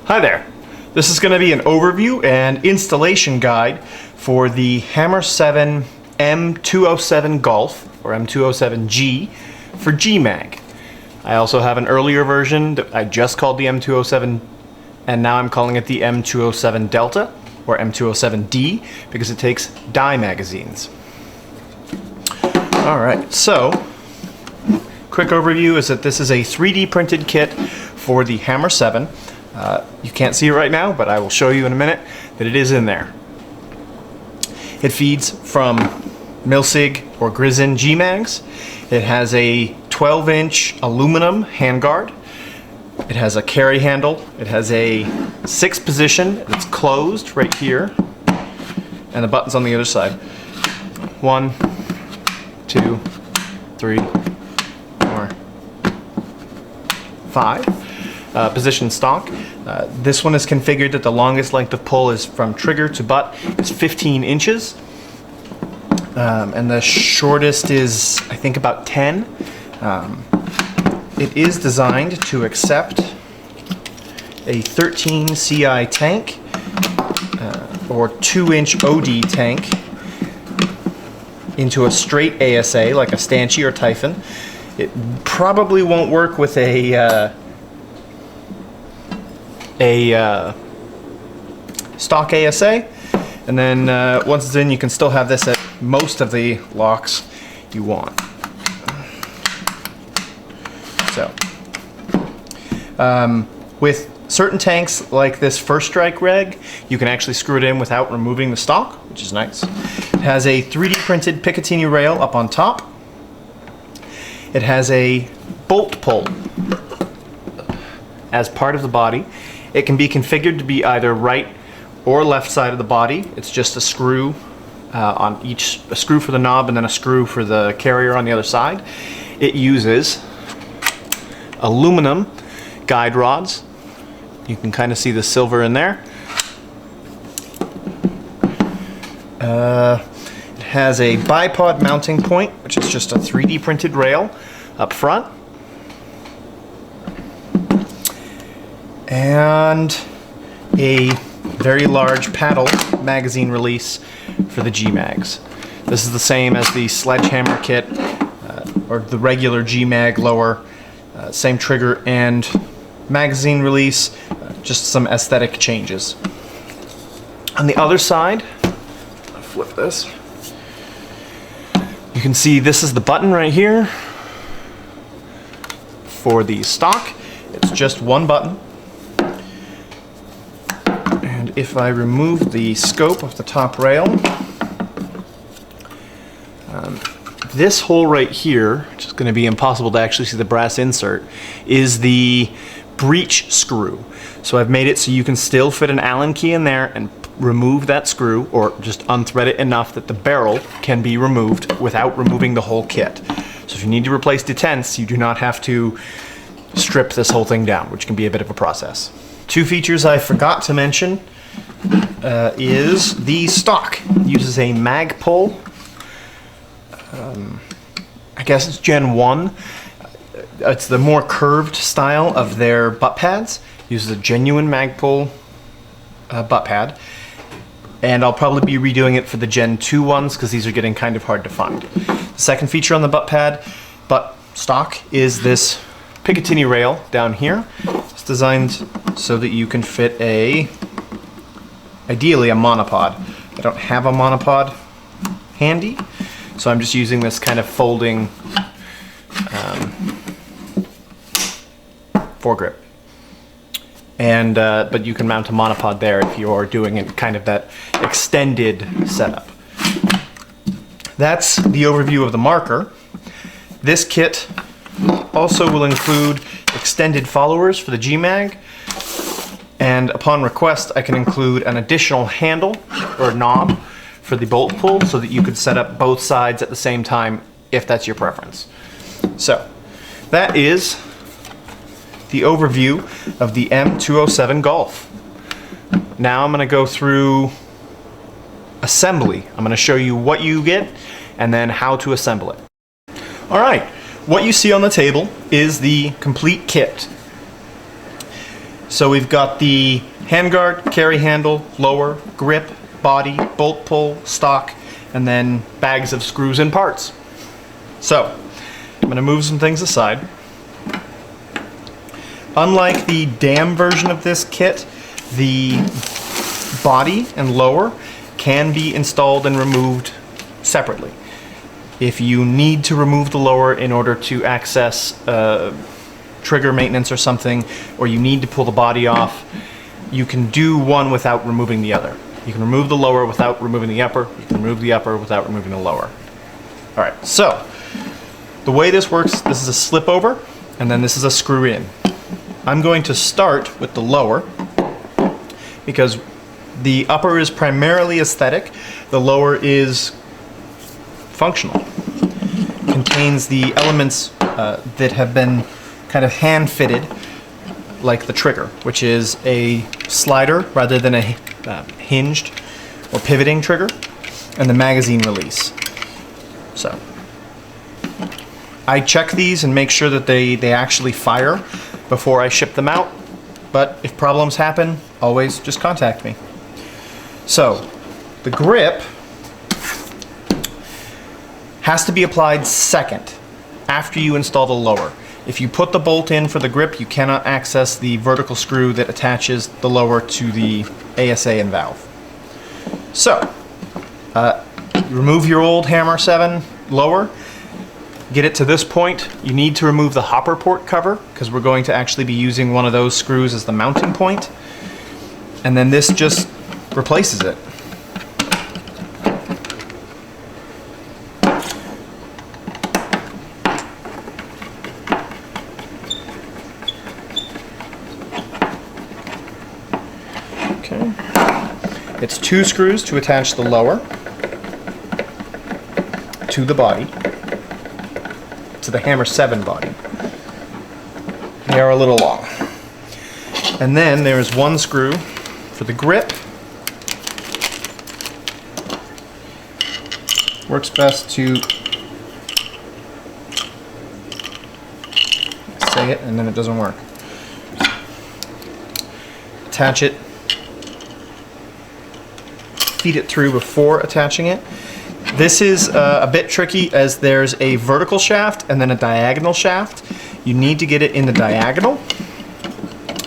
Hi there. This is going to be an overview and installation guide for the Hammer 7 M207 Golf, or M207G, for GMAG. I also have an earlier version that I just called the M207, and now I'm calling it the M207 Delta, or M207D, because it takes dye magazines. Alright, so, quick overview is that this is a 3D printed kit for the Hammer 7. You can't see it right now, but I will show you in a minute that it is in there. It feeds from Milsig or Grizen GMAGs. It has a 12-inch aluminum handguard. It has a carry handle. It has a 6 position that's closed right here, and the button's on the other side. 1, 2, 3, 4, 5. Position stock. This one is configured that the longest length of pull is from trigger to butt is 15 inches. And the shortest is, I think, about 10. It is designed to accept a 13 CI tank or 2-inch OD tank into a straight ASA like a Stanchie or Typhon. It probably won't work with a stock ASA, and then once it's in, you can still have this at most of the locks you want. So, with certain tanks like this First Strike reg, you can actually screw it in without removing the stock, which is nice. It has a 3D printed Picatinny rail up on top. It has a bolt pull as part of the body. It can be configured to be either right or left side of the body. It's just a screw on each, a screw for the knob and then a screw for the carrier on the other side. It uses aluminum guide rods. You can kind of see the silver in there. It has a bipod mounting point, which is just a 3D printed rail up front. And a very large paddle magazine release for the GMAGs. This is the same as the Sledgehammer kit, or the regular GMAG lower, same trigger and magazine release, just some aesthetic changes. On the other side, I'll flip this, you can see this is the button right here for the stock. It's just one button. If I remove the scope of the top rail, this hole right here, which is going to be impossible to actually see the brass insert, is the breech screw. So I've made it so you can still fit an Allen key in there and remove that screw, or just unthread it enough that the barrel can be removed without removing the whole kit. So if you need to replace detents, you do not have to strip this whole thing down, which can be a bit of a process. Two features I forgot to mention is the stock. It uses a mag pull. I guess it's Gen 1. It's the more curved style of their butt pads. It uses a genuine mag pull butt pad. And I'll probably be redoing it for the Gen 2 ones because these are getting kind of hard to find. The second feature on the butt stock is this Picatinny rail down here. It's designed so that you can fit ideally a monopod. I don't have a monopod handy, so I'm just using this kind of folding foregrip. And but you can mount a monopod there if you're doing it kind of that extended setup. That's the overview of the marker. This kit also will include extended followers for the GMAG, and upon request I can include an additional handle or knob for the bolt pull so that you could set up both sides at the same time if that's your preference. So that is the overview of the M207 Golf. Now I'm going to go through assembly. I'm going to show you what you get and then how to assemble it. Alright, what you see on the table is the complete kit. So we've got the handguard, carry handle, lower, grip, body, bolt pull, stock, and then bags of screws and parts. So I'm going to move some things aside. Unlike the dam version of this kit, the body and lower can be installed and removed separately. If you need to remove the lower in order to access trigger maintenance or something, or you need to pull the body off, you can do one without removing the other. You can remove the lower without removing the upper. You can remove the upper without removing the lower. All right, so the way this works, this is a slip over, and then this is a screw in. I'm going to start with the lower because the upper is primarily aesthetic. The lower is functional. Contains the elements that have been kind of hand fitted, like the trigger, which is a slider rather than a hinged or pivoting trigger, and the magazine release. So I check these and make sure that they actually fire before I ship them out, but if problems happen, always just contact me. So the grip has to be applied second, after you install the lower. If you put the bolt in for the grip, you cannot access the vertical screw that attaches the lower to the ASA and valve. So, remove your old Hammer 7 lower, get it to this point. You need to remove the hopper port cover because we're going to actually be using one of those screws as the mounting point. And then this just replaces it. Okay. It's 2 screws to attach the lower to the body, to the Hammer 7 body. They are a little long. And then there is 1 screw for the grip. Works best to say it and then it doesn't work. Attach it. Feed it through before attaching it. This is a bit tricky as there's a vertical shaft and then a diagonal shaft. You need to get it in the diagonal.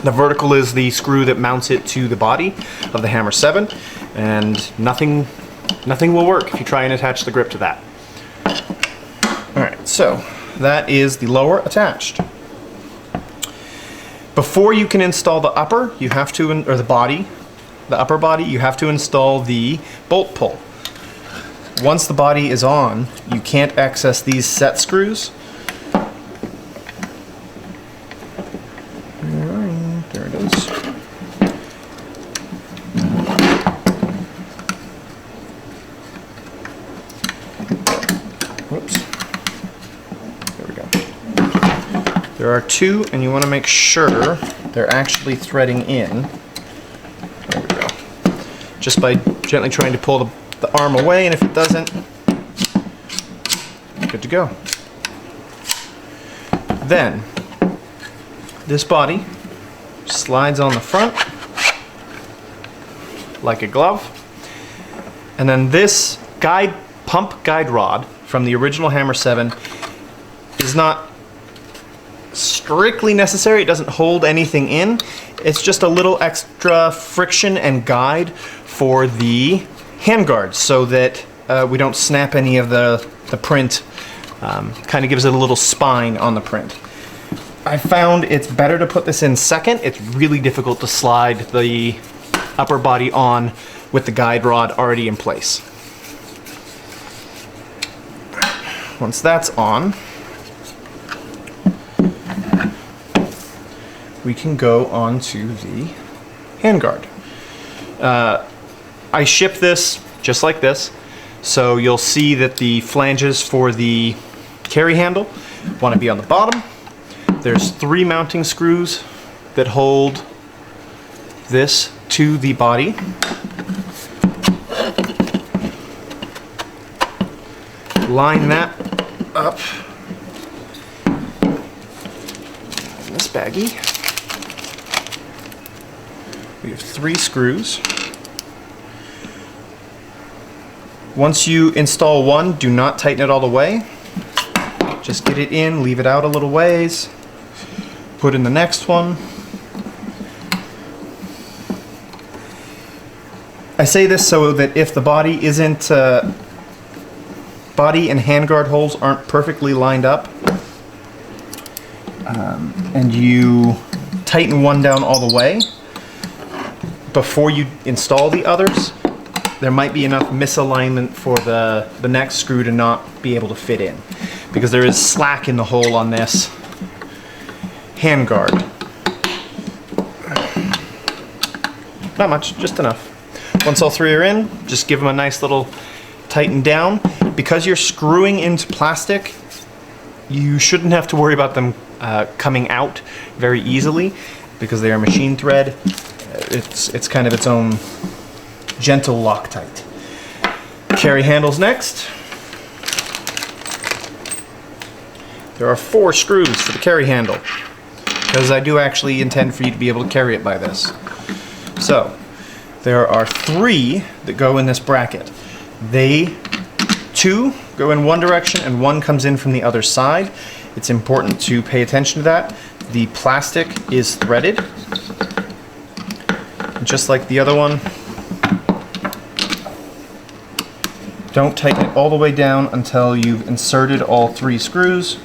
The vertical is the screw that mounts it to the body of the Hammer 7, and nothing will work if you try and attach the grip to that. Alright, so that is the lower attached. Before you can install the upper, you have to, or the body, the upper body, you have to install the bolt pull. Once the body is on, you can't access these set screws. There it is. Whoops. There we go. There are 2, and you want to make sure they're actually threading in. There we go. Just by gently trying to pull the arm away, and if it doesn't, good to go. Then, this body slides on the front like a glove, and then this pump guide rod from the original Hammer 7 is not strictly necessary. It doesn't hold anything in. It's just a little extra friction and guide for the handguard so that we don't snap any of the print. Kind of gives it a little spine on the print. I found it's better to put this in second. It's really difficult to slide the upper body on with the guide rod already in place. Once that's on, we can go on to the handguard. I ship this just like this, so you'll see that the flanges for the carry handle want to be on the bottom. There's 3 mounting screws that hold this to the body. Line that up in this baggie. We have 3 screws. Once you install one, do not tighten it all the way. Just get it in, leave it out a little ways, put in the next one. I say this so that if the body isn't, body and handguard holes aren't perfectly lined up, and you tighten one down all the way before you install the others, there might be enough misalignment for the next screw to not be able to fit in, because there is slack in the hole on this handguard. Not much, just enough. Once all 3 are in, just give them a nice little tighten down. Because you're screwing into plastic, you shouldn't have to worry about them coming out very easily, because they are machine thread. It's kind of its own gentle Loctite. Carry handles next. There are 4 screws for the carry handle, because I do actually intend for you to be able to carry it by this. So there are 3 that go in this bracket. 2 go in one direction and 1 comes in from the other side. It's important to pay attention to that. The plastic is threaded, just like the other one. Don't tighten it all the way down until you've inserted all 3 screws.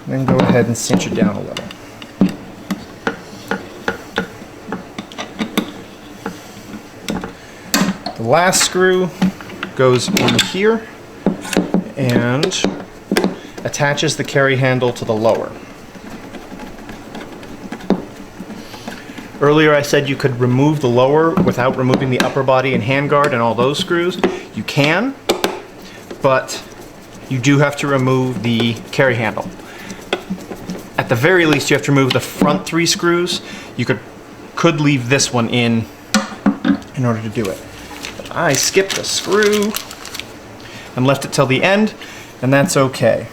Then go ahead and cinch it down a little. The last screw goes in here and attaches the carry handle to the lower. Earlier I said you could remove the lower without removing the upper body and handguard and all those screws. You can, but you do have to remove the carry handle. At the very least, you have to remove the front 3 screws. You could leave this one in order to do it. But I skipped a screw and left it till the end, and that's okay.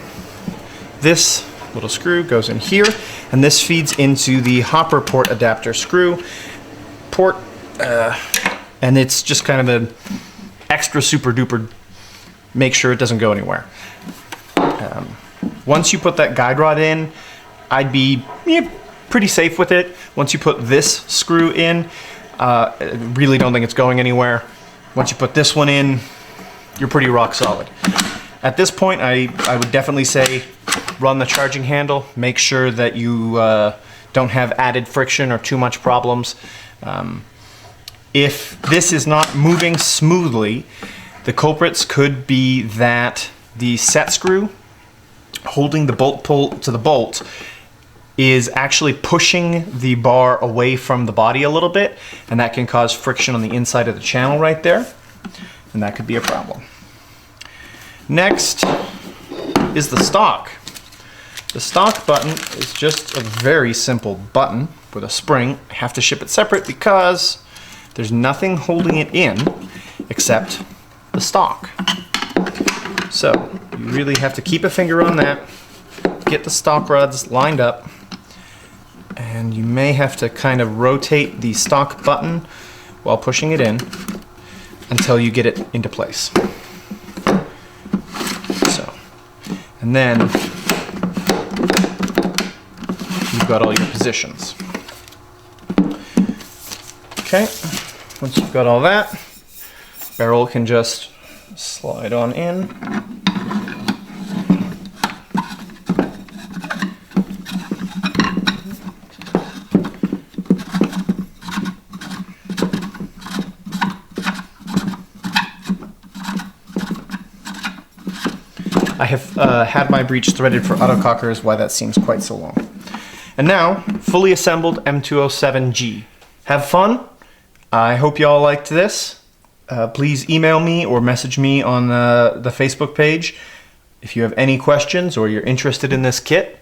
This little screw goes in here, and this feeds into the hopper port adapter screw port, and it's just kind of an extra super duper, make sure it doesn't go anywhere. Once you put that guide rod in, I'd be pretty safe with it. Once you put this screw in, I really don't think it's going anywhere. Once you put this one in, you're pretty rock solid. At this point, I would definitely say run the charging handle. Make sure that you don't have added friction or too much problems. If this is not moving smoothly, the culprits could be that the set screw holding the bolt pull to the bolt is actually pushing the bar away from the body a little bit, and that can cause friction on the inside of the channel right there, and that could be a problem. Next is the stock. The stock button is just a very simple button with a spring. I have to ship it separate because there's nothing holding it in except the stock. So you really have to keep a finger on that, get the stock rods lined up, and you may have to kind of rotate the stock button while pushing it in until you get it into place. So, and then you've got all your positions. Okay, once you've got all that, barrel can just slide on in. I have had my breech threaded for autocockers, why that seems quite so long. And now, fully assembled M207G. Have fun. I hope you all liked this. Please email me or message me on the Facebook page if you have any questions or you're interested in this kit.